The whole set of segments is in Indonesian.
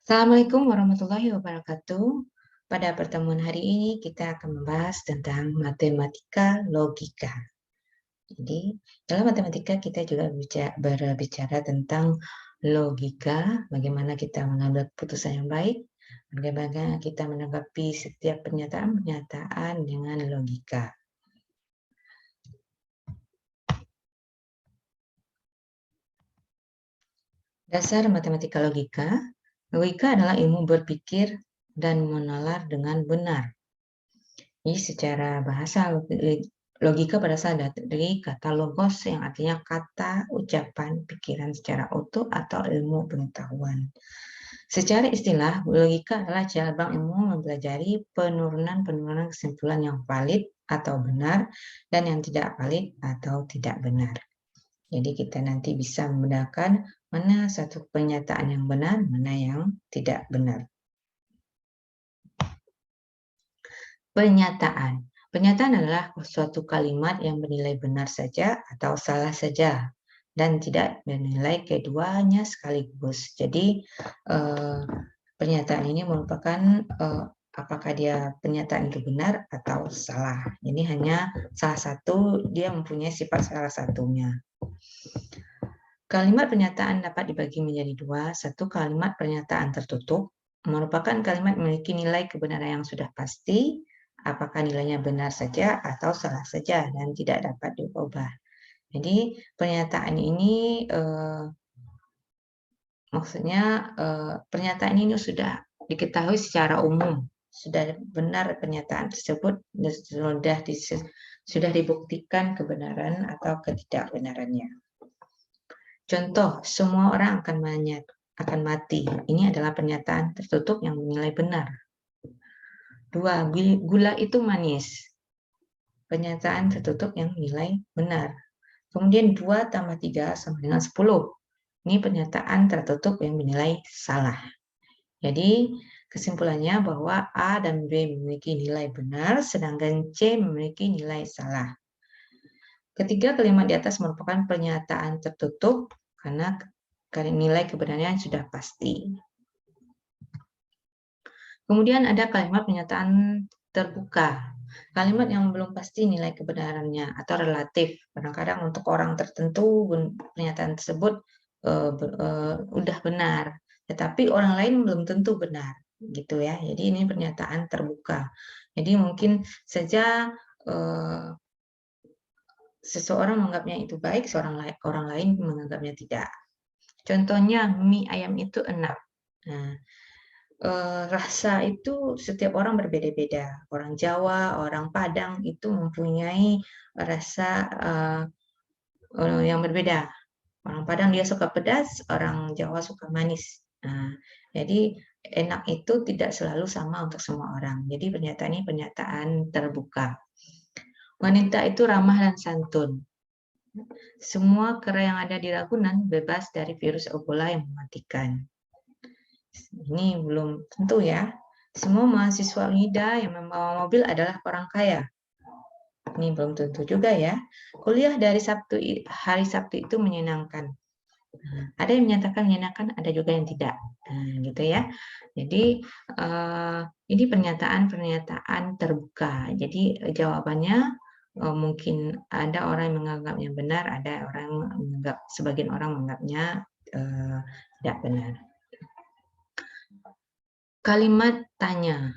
Assalamualaikum warahmatullahi wabarakatuh. Pada pertemuan hari ini kita akan membahas tentang matematika logika. Jadi, dalam matematika kita juga berbicara tentang logika, bagaimana kita mengambil keputusan yang baik, bagaimana kita menanggapi setiap pernyataan-pernyataan dengan logika. Dasar matematika logika. Logika adalah ilmu berpikir dan menalar dengan benar. Jadi secara bahasa logika berasal dari kata logos yang artinya kata, ucapan, pikiran secara utuh atau ilmu pengetahuan. Secara istilah, logika adalah cabang ilmu mempelajari penurunan-penurunan kesimpulan yang valid atau benar dan yang tidak valid atau tidak benar. Jadi kita nanti bisa membedakan mana satu pernyataan yang benar, mana yang tidak benar. Pernyataan. Pernyataan adalah suatu kalimat yang bernilai benar saja atau salah saja dan tidak bernilai keduanya sekaligus. Jadi pernyataan ini merupakan apakah dia pernyataan itu benar atau salah. Ini hanya salah satu, dia mempunyai sifat salah satunya. Kalimat pernyataan dapat dibagi menjadi dua. Satu, kalimat pernyataan tertutup merupakan kalimat memiliki nilai kebenaran yang sudah pasti, apakah nilainya benar saja atau salah saja dan tidak dapat diubah. Jadi pernyataan ini maksudnya pernyataan ini sudah diketahui secara umum, sudah benar pernyataan tersebut sudah dibuktikan kebenaran atau ketidakbenarannya. Contoh, semua orang akan mati. Ini adalah pernyataan tertutup yang dinilai benar. 2, gula itu manis. Pernyataan tertutup yang dinilai benar. Kemudian 2 tambah 3 sama dengan 10. Ini pernyataan tertutup yang dinilai salah. Jadi kesimpulannya bahwa A dan B memiliki nilai benar, sedangkan C memiliki nilai salah. Ketiga kalimat di atas merupakan pernyataan tertutup karena nilai kebenarannya sudah pasti. Kemudian ada kalimat pernyataan terbuka. Kalimat yang belum pasti nilai kebenarannya atau relatif. Kadang-kadang untuk orang tertentu pernyataan tersebut udah benar, tetapi orang lain belum tentu benar, gitu ya. Jadi ini pernyataan terbuka. Jadi mungkin saja seseorang menganggapnya itu baik, orang lain menganggapnya tidak. Contohnya mie ayam itu enak. Nah, rasa itu setiap orang berbeda-beda. Orang Jawa, orang Padang itu mempunyai rasa yang berbeda. Orang Padang dia suka pedas, orang Jawa suka manis. Nah, jadi enak itu tidak selalu sama untuk semua orang. Jadi pernyataan ini pernyataan terbuka. Wanita itu ramah dan santun. Semua kera yang ada di Ragunan bebas dari virus Ebola yang mematikan. Ini belum tentu ya. Semua mahasiswa UNIDA yang membawa mobil adalah orang kaya. Ini belum tentu juga ya. Kuliah dari hari Sabtu itu menyenangkan. Ada yang menyatakan menyenangkan, ada juga yang tidak. Gitu ya. Jadi ini pernyataan-pernyataan terbuka. Jadi jawabannya mungkin ada orang yang menganggapnya benar, ada orang menganggap, sebagian orang menganggapnya tidak benar. Kalimat tanya.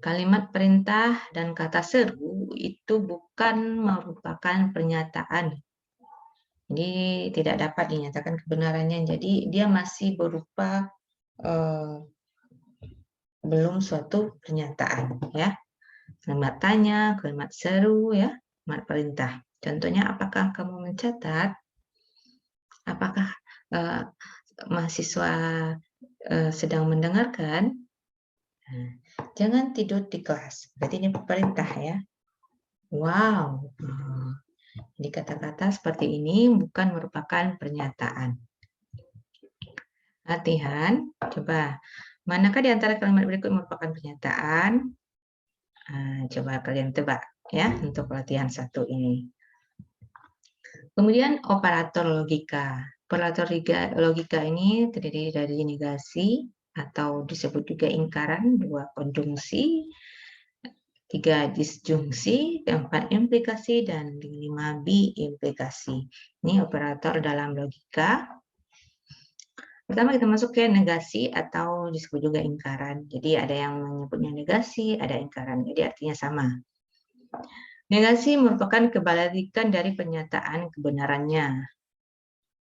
Kalimat perintah dan kata seru itu bukan merupakan pernyataan. Jadi tidak dapat dinyatakan kebenarannya. Jadi dia masih berupa belum suatu pernyataan, ya. Kalimat tanya, kalimat seru, ya, kalimat perintah. Contohnya, apakah kamu mencatat? Apakah mahasiswa sedang mendengarkan? Jangan tidur di kelas. Berarti ini perintah ya. Wow. Jadi kata-kata seperti ini bukan merupakan pernyataan. Latihan. Coba. Manakah di antara kalimat berikut merupakan pernyataan? Coba kalian tebak ya untuk latihan 1 ini. Kemudian operator logika. Operator logika ini terdiri dari negasi, atau disebut juga ingkaran, 2 konjungsi, 3 disjungsi, 4 implikasi, dan 5 bi-implikasi. Ini operator dalam logika. Pertama kita masuk ke negasi atau disebut juga ingkaran. Jadi ada yang menyebutnya negasi, ada ingkaran. Jadi artinya sama. Negasi merupakan kebalikan dari pernyataan kebenarannya.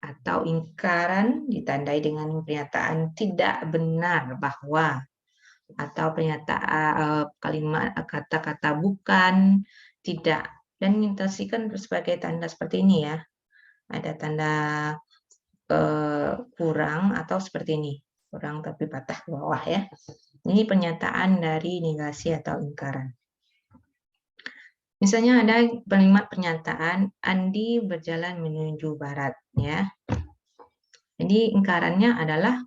Atau ingkaran ditandai dengan pernyataan tidak benar bahwa, atau pernyataan kalimat kata-kata bukan, tidak, dan ditafsirkan sebagai tanda seperti ini ya. Ada tanda kurang atau seperti ini, kurang tapi patah ke bawah ya. Ini pernyataan dari negasi atau ingkaran. Misalnya ada kalimat pernyataan Andi berjalan menuju barat ya. Jadi ingkarannya adalah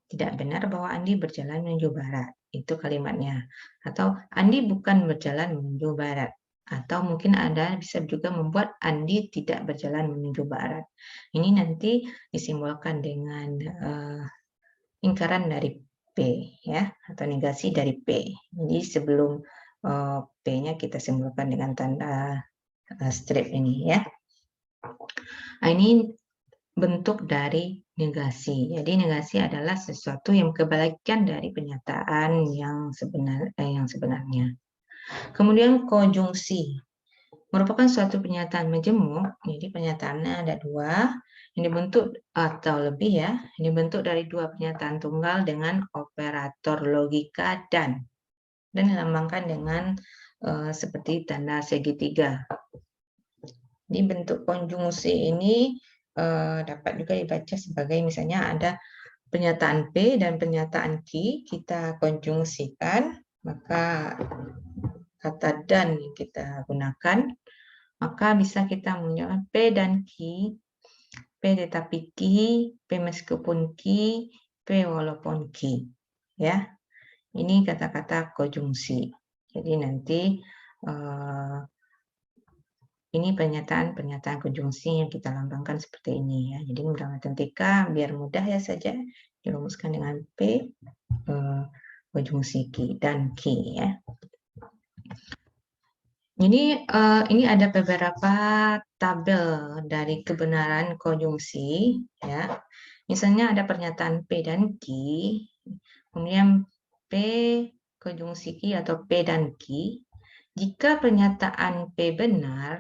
tidak benar bahwa Andi berjalan menuju barat. Itu kalimatnya. Atau Andi bukan berjalan menuju barat. Atau mungkin ada bisa juga membuat Andi tidak berjalan menuju barat. Ini nanti disimbolkan dengan ingkaran dari P ya, atau negasi dari P. Jadi sebelum P-nya kita simbolkan dengan tanda strip ini ya. Nah, ini bentuk dari negasi. Jadi negasi adalah sesuatu yang kebalikan dari pernyataan yang sebenarnya. Kemudian konjungsi merupakan suatu pernyataan majemuk. Jadi pernyataannya ada 2 yang dibentuk atau lebih ya, yang dibentuk dari 2 pernyataan tunggal dengan operator logika dan dilambangkan dengan seperti tanda segitiga. Di bentuk konjungsi ini dapat juga dibaca sebagai misalnya ada pernyataan P dan pernyataan Q, kita konjungsikan, maka kata dan yang kita gunakan, maka bisa kita menjawab P dan Q, P tetapi Q, P meskipun Q, P walaupun Q. Ya, ini kata-kata konjungsi. Jadi nanti ini pernyataan konjungsi yang kita lambangkan seperti ini ya. Jadi dalam matematika biar mudah ya saja dirumuskan dengan P konjungsi Q dan Q ya. Jadi ini ada beberapa tabel dari kebenaran konjungsi ya. Misalnya ada pernyataan P dan Q, kemudian P konjungsi Q atau P dan Q. Jika pernyataan P benar,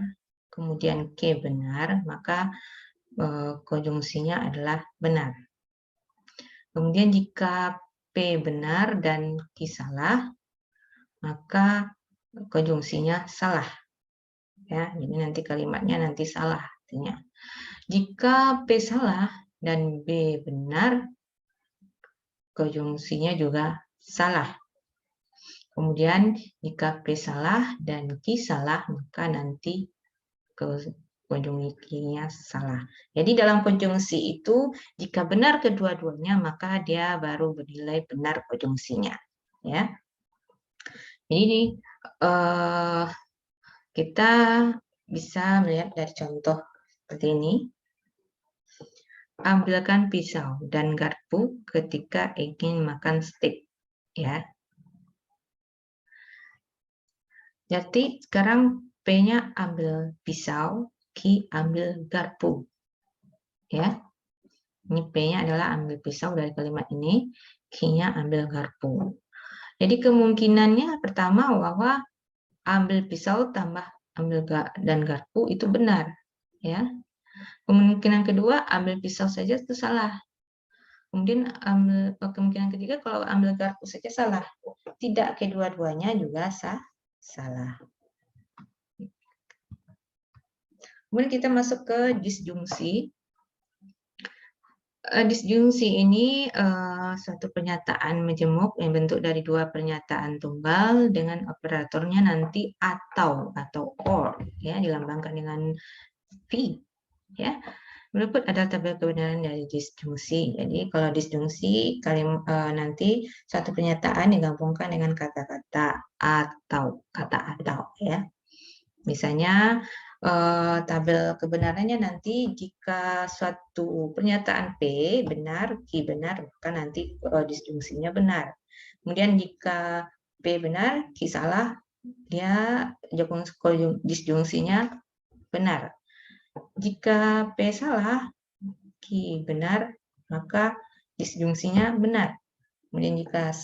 kemudian Q benar, maka konjungsinya adalah benar. Kemudian jika P benar dan Q salah, maka konjungsinya salah. Ya, jadi nanti kalimatnya nanti salah artinya. Jika P salah dan B benar, konjungsinya juga salah. Kemudian jika P salah dan Q salah, maka nanti konjungsinya salah. Jadi dalam konjungsi itu, jika benar kedua-duanya, maka dia baru bernilai benar konjungsinya. Ya. Jadi kita bisa melihat dari contoh seperti ini. Ambilkan pisau dan garpu ketika ingin makan steak. Ya. Jadi sekarang P-nya ambil pisau, Q ambil garpu. Ya. Ini P-nya adalah ambil pisau dari kalimat ini, Q-nya ambil garpu. Jadi kemungkinannya pertama bahwa ambil pisau tambah ambil dan garpu itu benar. Ya. Kemungkinan kedua ambil pisau saja itu salah. Kemudian kemungkinan ketiga kalau ambil garpu saja salah. Tidak kedua-duanya juga salah. Kemudian kita masuk ke disjungsi. Disjungsi ini suatu pernyataan majemuk yang bentuk dari 2 pernyataan tunggal dengan operatornya nanti atau or ya, dilambangkan dengan V ya. Berikut adalah tabel kebenaran dari disjungsi. Jadi kalau disjungsi nanti satu pernyataan digabungkan dengan kata-kata atau ya. Misalnya tabel kebenarannya nanti jika suatu pernyataan P benar, Q benar, maka nanti disjungsinya benar. Kemudian jika P benar, Q salah, dia disjungsinya benar. Jika P salah, Q benar, maka disjungsinya benar. Kemudian jika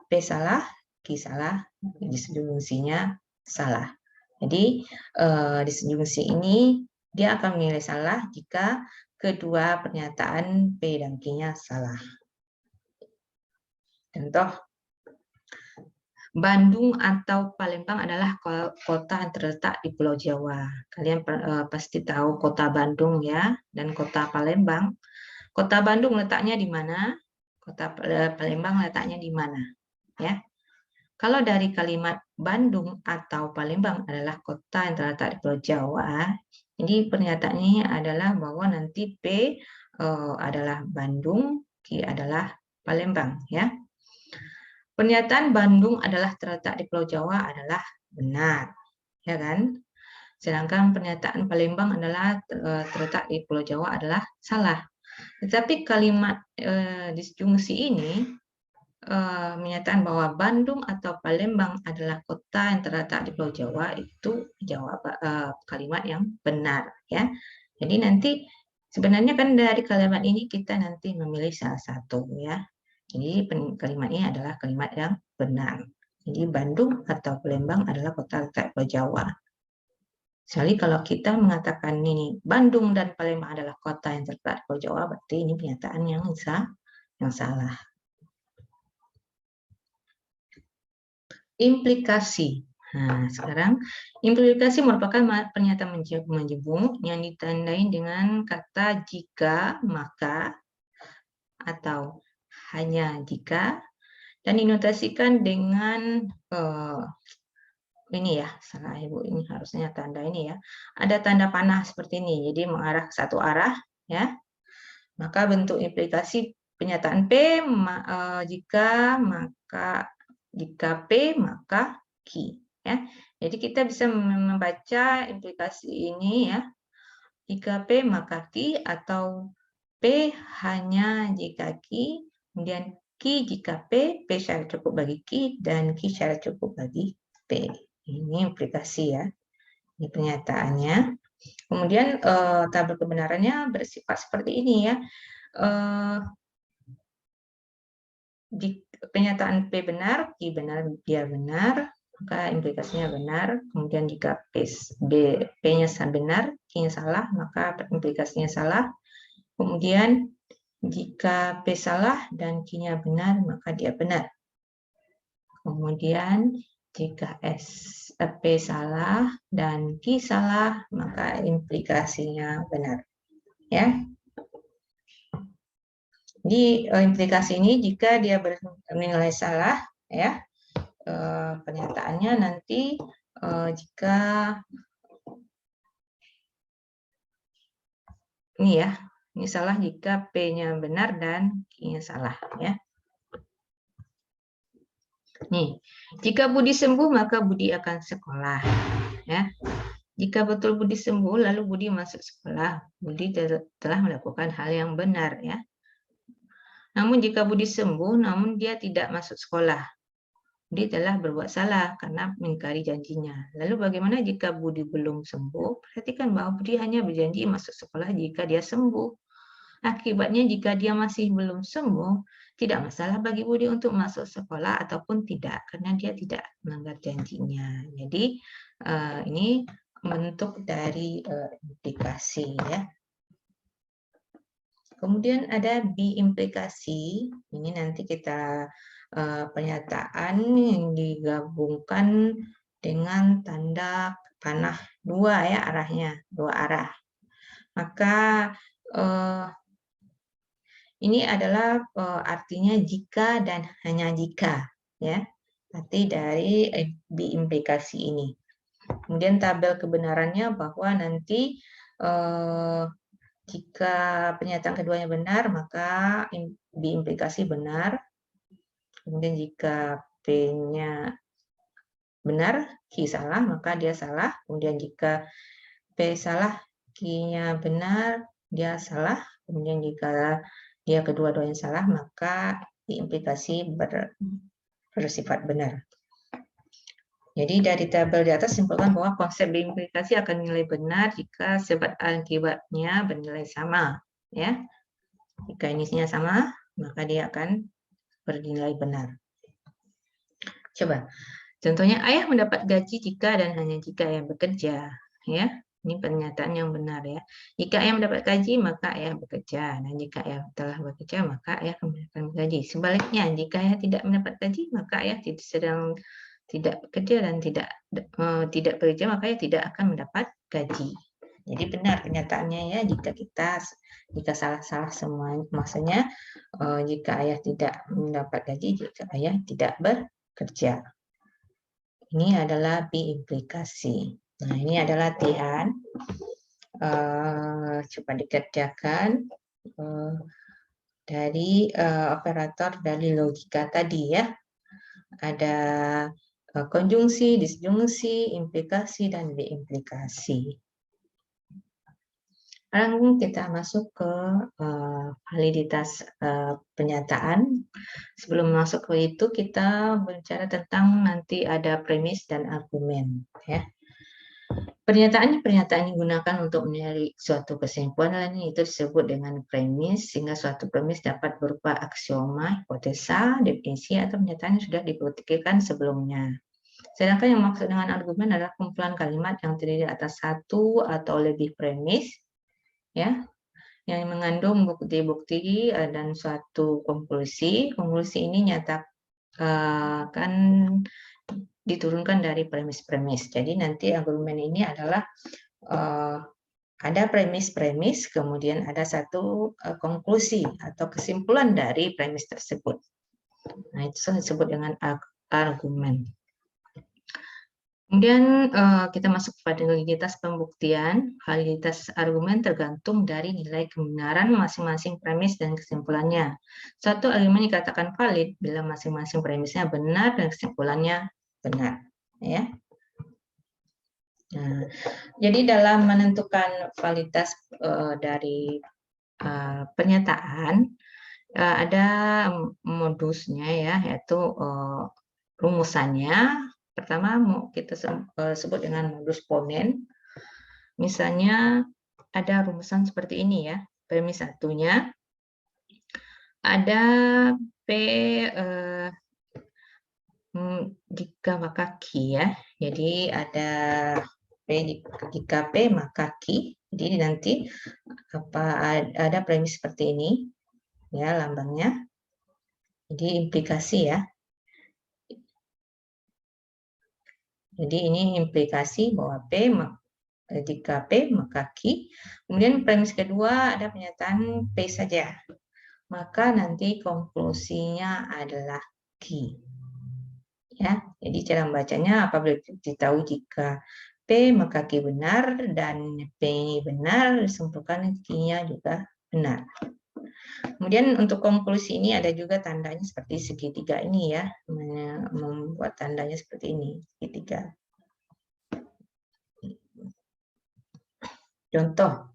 P salah, Q salah, disjungsinya salah. Jadi disjungsi ini dia akan menilai salah jika kedua pernyataan P dan Q-nya salah. Contoh, Bandung atau Palembang adalah kota yang terletak di Pulau Jawa. Kalian pasti tahu kota Bandung ya, dan kota Palembang. Kota Bandung letaknya di mana? Kota Palembang letaknya di mana? Ya. Kalau dari kalimat Bandung atau Palembang adalah kota yang terletak di Pulau Jawa, jadi pernyataannya adalah bahwa nanti P adalah Bandung, Q adalah Palembang, ya. Pernyataan Bandung adalah terletak di Pulau Jawa adalah benar, ya kan? Sedangkan pernyataan Palembang adalah terletak di Pulau Jawa adalah salah. Tetapi kalimat disjungsi ini menyatakan bahwa Bandung atau Palembang adalah kota yang terletak di Pulau Jawa, itu kalimat yang benar, ya. Jadi nanti sebenarnya kan dari kalimat ini kita nanti memilih salah satu, ya. Jadi kalimat ini adalah kalimat yang benar. Jadi Bandung atau Palembang adalah kota terletak di Pulau Jawa. Kecuali kalau kita mengatakan ini Bandung dan Palembang adalah kota yang terletak di Pulau Jawa, berarti ini pernyataan yang salah. Implikasi. Nah, sekarang implikasi merupakan pernyataan menjebung yang ditandai dengan kata jika, maka, atau hanya jika, dan dinotasikan dengan ini ya, salah Ibu, ini harusnya tanda ini ya. Ada tanda panah seperti ini, jadi mengarah ke satu arah, ya. Maka bentuk implikasi pernyataan P jika, maka jika P maka Q, ya. Jadi kita bisa membaca implikasi ini ya. Jika P maka Q, atau P hanya jika Q, kemudian Q jika P syarat cukup bagi Q, dan Q syarat cukup bagi P. Ini implikasi ya. Ini pernyataannya. Kemudian tabel kebenarannya bersifat seperti ini ya. Jika pernyataan P benar, Q benar, dia benar, maka implikasinya benar. Kemudian jika P-nya benar, Q-nya salah, maka implikasinya salah. Kemudian jika P salah dan Q-nya benar, maka dia benar. Kemudian jika P salah dan Q salah, maka implikasinya benar. Ya. Di implikasi ini jika dia bernilai salah, ya, pernyataannya nanti jika ini ya, ini salah jika P-nya benar dan Q-nya salah, ya. Nih, jika Budi sembuh maka Budi akan sekolah, ya. Jika betul Budi sembuh lalu Budi masuk sekolah, Budi telah melakukan hal yang benar, ya. Namun jika Budi sembuh namun dia tidak masuk sekolah, Budi telah berbuat salah karena mengingkari janjinya. Lalu bagaimana jika Budi belum sembuh? Perhatikan bahwa Budi hanya berjanji masuk sekolah jika dia sembuh. Akibatnya jika dia masih belum sembuh, tidak masalah bagi Budi untuk masuk sekolah ataupun tidak, karena dia tidak melanggar janjinya. Jadi ini bentuk dari implikasi ya. Kemudian ada biimplikasi. Ini nanti kita pernyataan yang digabungkan dengan tanda panah dua ya, arahnya dua arah. Maka ini adalah artinya jika dan hanya jika, ya. Arti dari biimplikasi ini. Kemudian tabel kebenarannya bahwa nanti jika pernyataan keduanya benar, maka biimplikasi benar. Kemudian jika P-nya benar, Q salah, maka dia salah. Kemudian jika P salah, Q-nya benar, dia salah. Kemudian jika dia kedua-duanya salah, maka implikasi bersifat benar. Jadi dari tabel di atas simpulkan bahwa konsep implikasi akan nilai benar jika sebab akibatnya bernilai sama. Ya, jika inisinya sama, maka dia akan bernilai benar. Coba, contohnya ayah mendapat gaji jika dan hanya jika ayah bekerja. Ya, ini pernyataan yang benar ya. Jika ayah mendapat gaji, maka ayah bekerja. Dan jika ayah telah bekerja, maka ayah akan mendapatkan gaji. Sebaliknya, jika ayah tidak mendapat gaji, maka ayah tidak bekerja dan tidak bekerja, maka ayah tidak akan mendapat gaji. Jadi benar kenyataannya ya, jika salah-salah semua, maksudnya jika ayah tidak mendapat gaji, jika ayah tidak bekerja. Ini adalah B-implikasi. Nah, ini adalah latihan. Coba dikerjakan dari operator dari logika tadi ya. Ada konjungsi, disjungsi, implikasi, dan B-implikasi. Sekarang kita masuk ke validitas pernyataan. Sebelum masuk ke itu, kita bicara tentang nanti ada premis dan argumen. Ya. Pernyataan yang digunakan untuk mencari suatu kesimpulan itu disebut dengan premis, sehingga suatu premis dapat berupa aksioma, hipotesa, definisi, atau pernyataan yang sudah dibuktikan sebelumnya. Sedangkan yang maksud dengan argumen adalah kumpulan kalimat yang terdiri atas satu atau lebih premis, ya, yang mengandung bukti-bukti dan suatu konklusi. Konklusi ini akan diturunkan dari premis-premis. Jadi nanti argumen ini adalah ada premis-premis, kemudian ada satu konklusi atau kesimpulan dari premis tersebut. Nah, itu disebut dengan argumen. Kemudian kita masuk pada validitas pembuktian. Validitas argumen tergantung dari nilai kebenaran masing-masing premis dan kesimpulannya. Suatu argumen dikatakan valid bila masing-masing premisnya benar dan kesimpulannya benar. Ya. Nah, jadi dalam menentukan validitas dari pernyataan ada modusnya ya, yaitu rumusannya. Pertama kita sebut dengan modus ponen. Misalnya ada rumusan seperti ini ya. Premis satunya ada P jika maka Q ya. Jadi ada P jika P maka Q. Jadi nanti ada premis seperti ini ya lambangnya. Jadi implikasi ya. Jadi ini implikasi bahwa jika P maka Q. Kemudian premis kedua ada pernyataan P saja. Maka nanti konklusinya adalah Q. Ya, jadi cara membacanya apabila ditahu jika P maka Q benar dan P ini benar, disimpulkan Q-nya juga benar. Kemudian untuk konklusi ini ada juga tandanya seperti segitiga ini ya, membuat tandanya seperti ini, segitiga. Contoh,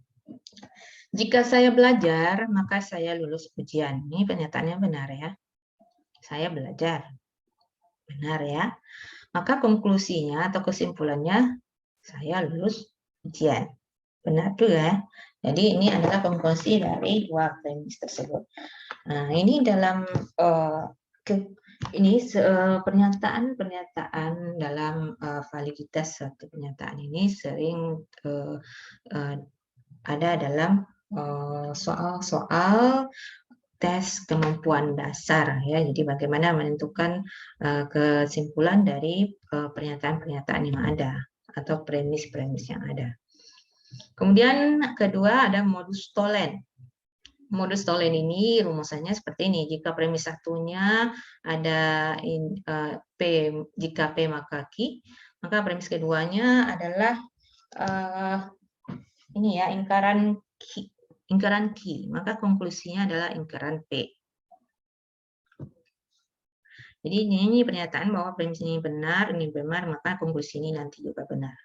jika saya belajar, maka saya lulus ujian. Ini pernyataannya benar ya. Saya belajar. Benar ya. Maka konklusinya atau kesimpulannya, saya lulus ujian. Benar tuh ya. Jadi ini adalah konklusi dari dua premis tersebut. Nah, ini dalam pernyataan dalam validitas suatu pernyataan ini sering ada dalam soal-soal tes kemampuan dasar ya. Jadi bagaimana menentukan kesimpulan dari pernyataan-pernyataan yang ada atau premis-premis yang ada. Kemudian kedua ada modus tolen. Modus tolen ini rumusannya seperti ini. Jika premis satunya ada P, jika P maka Q, maka premis keduanya adalah ini ya, ingkaran Q, maka konklusinya adalah ingkaran P. Jadi ini pernyataan bahwa premis ini benar, maka konklusi ini nanti juga benar.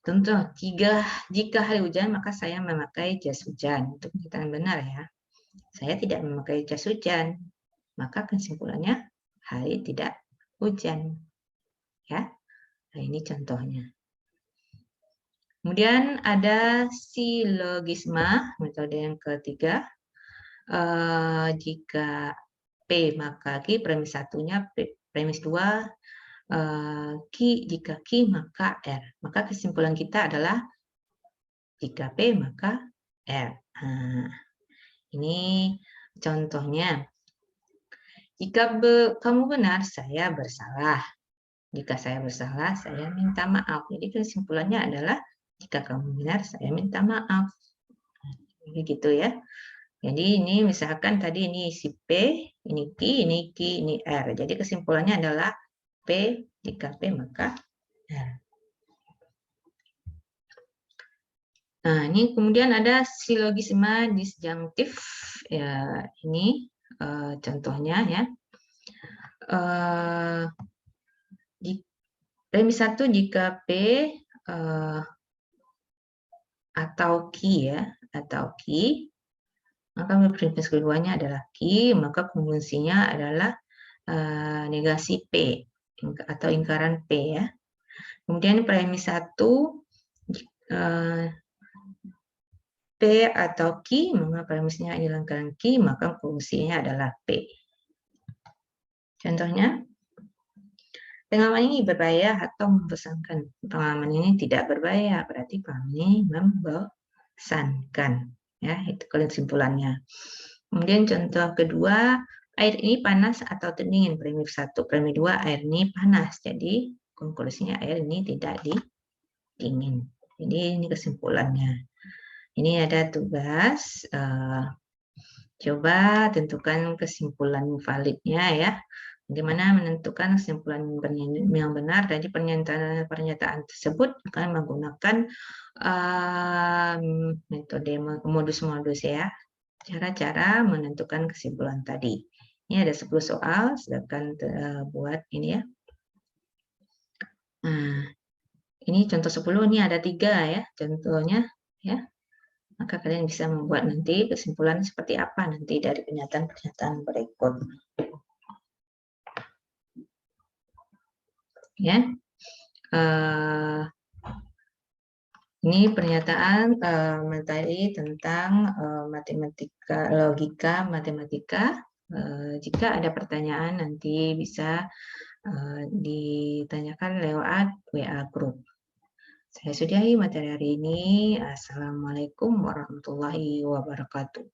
Contoh, jika hari hujan, maka saya memakai jas hujan. Untuk pernyataan benar ya. Saya tidak memakai jas hujan. Maka kesimpulannya, hari tidak hujan. Ya, nah, ini contohnya. Kemudian ada silogisma, metode yang ketiga. Jika P maka Q, premis satunya P, premis dua Q, jika Q maka R. Maka kesimpulan kita adalah jika P maka R. Nah, ini contohnya. Jika kamu benar, saya bersalah. Jika saya bersalah, saya minta maaf. Jadi kesimpulannya adalah jika kamu benar, saya minta maaf. Jadi gitu ya. Jadi ini misalkan tadi ini si P, ini Q, ini R. Jadi kesimpulannya adalah P, jika P maka R. Nah, ini kemudian ada silogisma disjunktif. Ya, ini contohnya ya. Premis 1 jika P atau Q ya, atau Q, maka premis keduanya adalah Q, maka konjungsinya adalah negasi P atau ingkaran P ya. Kemudian premis 1 P atau Q, maka premisnya adalah ingkaran Q, maka konjungsinya adalah P. Contohnya, pengalaman ini berbahaya atau membosankan. Pengalaman ini tidak berbahaya, berarti pengalaman ini membosankan. Ya, itu kesimpulannya. Kemudian contoh kedua, air ini panas atau dingin. Premis 1, premis 2, air ini panas. Jadi konklusinya air ini tidak dingin. Jadi ini kesimpulannya. Ini ada tugas. Coba tentukan kesimpulan validnya ya. Bagaimana menentukan kesimpulan yang benar dari pernyataan tersebut akan menggunakan metode modus-modus ya. Cara-cara menentukan kesimpulan tadi. Ini ada 10 soal, silakan buat ini ya. Nah, ini contoh 10, ini ada 3 ya contohnya ya. Maka kalian bisa membuat nanti kesimpulan seperti apa nanti dari pernyataan-pernyataan berikut. Ya, ini pernyataan materi tentang matematika, logika matematika. Jika ada pertanyaan nanti bisa ditanyakan lewat WA Group. Saya sudahi materi hari ini. Assalamualaikum warahmatullahi wabarakatuh.